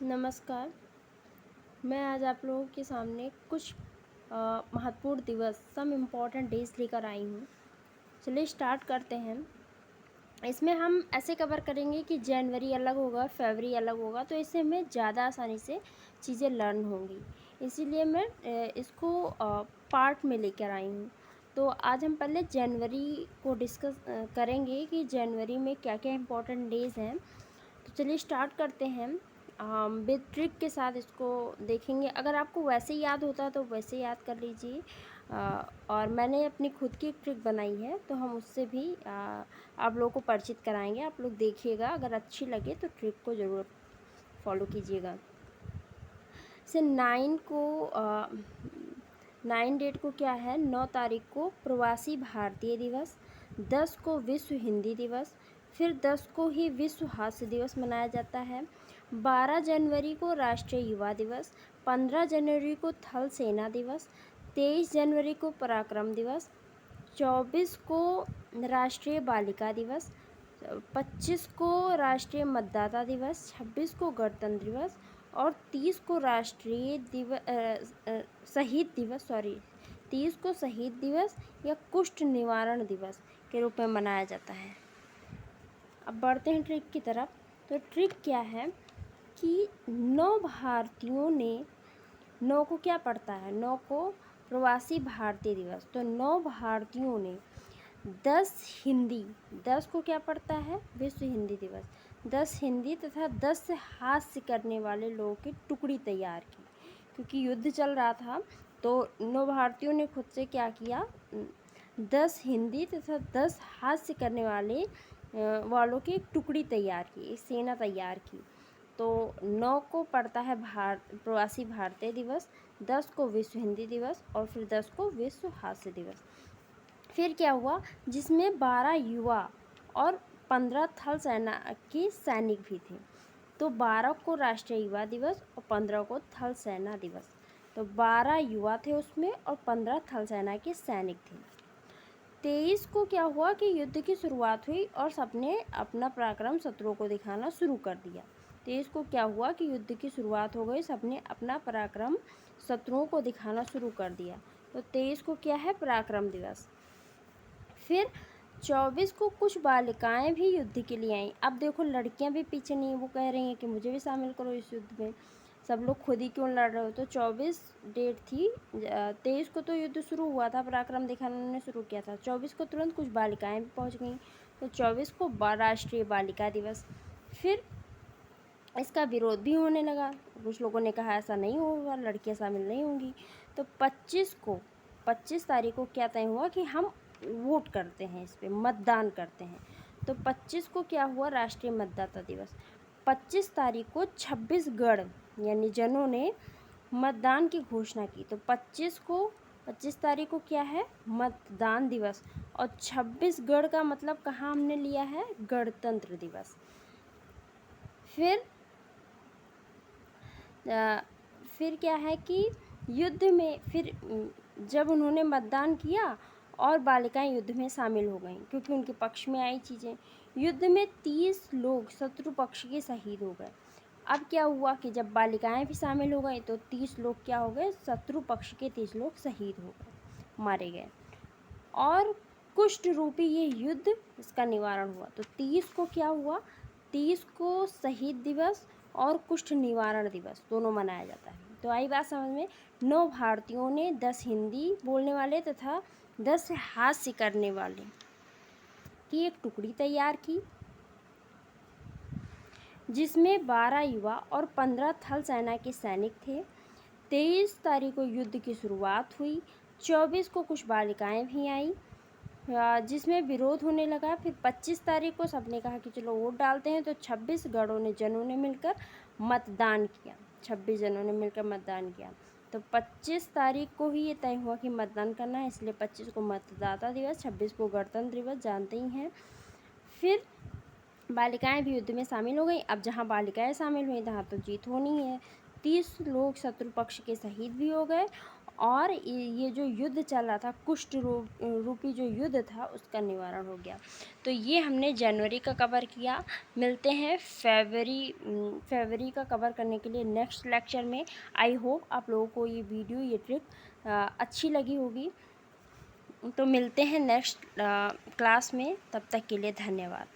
नमस्कार। मैं आज आप लोगों के सामने कुछ महत्वपूर्ण दिवस सम इम्पॉर्टेंट डेज़ लेकर आई हूँ। चलिए स्टार्ट करते हैं। इसमें हम ऐसे कवर करेंगे कि जनवरी अलग होगा, फरवरी अलग होगा, तो इससे हमें ज़्यादा आसानी से चीज़ें लर्न होंगी। इसीलिए मैं इसको पार्ट में लेकर आई हूँ। तो आज हम पहले जनवरी को डिस्कस करेंगे कि जनवरी में क्या-क्या इम्पोर्टेंट डेज़ हैं। तो चलिए स्टार्ट करते हैं। विद ट्रिक के साथ इसको देखेंगे। अगर आपको वैसे ही याद होता है तो वैसे याद कर लीजिए, और मैंने अपनी खुद की एक ट्रिक बनाई है तो हम उससे भी आप लोगों को परिचित कराएंगे। आप लोग देखिएगा, अगर अच्छी लगे तो ट्रिक को ज़रूर फॉलो कीजिएगा। से 9 डेट को क्या है, 9 तारीख को प्रवासी भारतीय दिवस, 10 को विश्व हिंदी दिवस, फिर 10 को ही विश्व हास्य दिवस मनाया जाता है। 12 जनवरी को राष्ट्रीय युवा दिवस, 15 जनवरी को थल सेना दिवस, 23 जनवरी को पराक्रम दिवस, 24 को राष्ट्रीय बालिका दिवस, 25 को राष्ट्रीय मतदाता दिवस, 26 को गणतंत्र दिवस और 30 को राष्ट्रीय शहीद दिवस 30 को शहीद दिवस या कुष्ठ निवारण दिवस के रूप में मनाया जाता है। अब बढ़ते हैं ट्रिक की तरफ। तो ट्रिक क्या है कि 9 भारतीयों ने, 9 को क्या पड़ता है, 9 को प्रवासी भारतीय दिवस, तो 9 भारतीयों ने 10 हिंदी, 10 को क्या पड़ता है, विश्व हिंदी दिवस, 10 हिंदी तथा 10 हास्य करने वाले लोगों की टुकड़ी तैयार की। क्योंकि युद्ध चल रहा था तो 9 भारतीयों ने खुद से क्या किया, 10 हिंदी तथा 10 हास्य करने वालों की एक टुकड़ी तैयार की, एक सेना तैयार की। तो 9 को पड़ता है प्रवासी भारतीय दिवस, 10 को विश्व हिंदी दिवस और फिर 10 को विश्व हास्य दिवस। फिर क्या हुआ, जिसमें 12 युवा और 15 थल सेना के सैनिक भी थे। तो 12 को राष्ट्रीय युवा दिवस और 15 को थल सेना दिवस। तो 12 युवा थे उसमें और 15 थल सेना के सैनिक थे। 23 को क्या हुआ कि युद्ध की शुरुआत हुई और सबने अपना पराक्रम शत्रुओं को दिखाना शुरू कर दिया। 23 को क्या हुआ कि युद्ध की शुरुआत हो गई, सबने अपना पराक्रम शत्रुओं को दिखाना शुरू कर दिया। तो 23 को क्या है, पराक्रम दिवस। फिर 24 को कुछ बालिकाएं भी युद्ध के लिए आईं। अब देखो, लड़कियां भी पीछे नहीं, वो कह रही हैं कि मुझे भी शामिल करो इस युद्ध में, सब लोग खुद ही क्यों लड़ रहे हो। तो 24 डेट थी, 23 को तो युद्ध शुरू हुआ था, पराक्रम दिखाना उन्होंने शुरू किया था, 24 को तुरंत कुछ बालिकाएं भी पहुंच गईं। तो 24 को राष्ट्रीय बालिका दिवस। फिर इसका विरोध भी होने लगा, कुछ लोगों ने कहा ऐसा नहीं होगा, लड़कियां शामिल नहीं होंगी। तो 25 तारीख को क्या तय हुआ कि हम वोट करते हैं, इस पर मतदान करते हैं। तो 25 को क्या हुआ, राष्ट्रीय मतदाता दिवस। 25 तारीख को छत्तीसगढ़ यानी जनों ने मतदान की घोषणा की। तो 25 तारीख को क्या है, मतदान दिवस। और छत्तीसगढ़ का मतलब कहाँ हमने लिया है, गणतंत्र दिवस। फिर क्या है कि युद्ध में फिर जब उन्होंने मतदान किया और बालिकाएं युद्ध में शामिल हो गईं, क्योंकि उनके पक्ष में आई चीज़ें। युद्ध में 30 लोग शत्रु पक्ष के शहीद हो गए। अब क्या हुआ कि जब बालिकाएं भी शामिल हो गई तो 30 लोग क्या हो गए, शत्रु पक्ष के 30 लोग शहीद हो गए, मारे गए। और कुष्ठ रूपी ये युद्ध, इसका निवारण हुआ। तो 30 को क्या हुआ, 30 को शहीद दिवस और कुष्ठ निवारण दिवस दोनों मनाया जाता है। तो आई बात समझ में। 9 भारतीयों ने 10 हिंदी बोलने वाले तथा 10 हास्य करने वाले की एक टुकड़ी तैयार की, जिसमें 12 युवा और 15 थल सेना के सैनिक थे। 23 तारीख को युद्ध की शुरुआत हुई। 24 को कुछ बालिकाएं भी आईं, जिसमें विरोध होने लगा। फिर 25 तारीख को सबने कहा कि चलो वोट डालते हैं। तो 26 जनों ने मिलकर मतदान किया, 26 जनों ने मिलकर मतदान किया। तो 25 तारीख को ही ये तय हुआ कि मतदान करना है, इसलिए 25 को मतदाता दिवस, 26 को गणतंत्र दिवस, जानते ही हैं। फिर बालिकाएं भी युद्ध में शामिल हो गई। अब जहाँ बालिकाएं शामिल हुई तहाँ तो जीत होनी है। 30 लोग शत्रु पक्ष के शहीद भी हो गए और ये जो युद्ध चल रहा था, कुष्ठ रूपी जो युद्ध था, उसका निवारण हो गया। तो ये हमने जनवरी का कवर किया। मिलते हैं फरवरी का कवर करने के लिए नेक्स्ट लेक्चर में। आई होप आप लोगों को ये वीडियो, ये ट्रिक अच्छी लगी होगी। तो मिलते हैं नेक्स्ट क्लास में, तब तक के लिए धन्यवाद।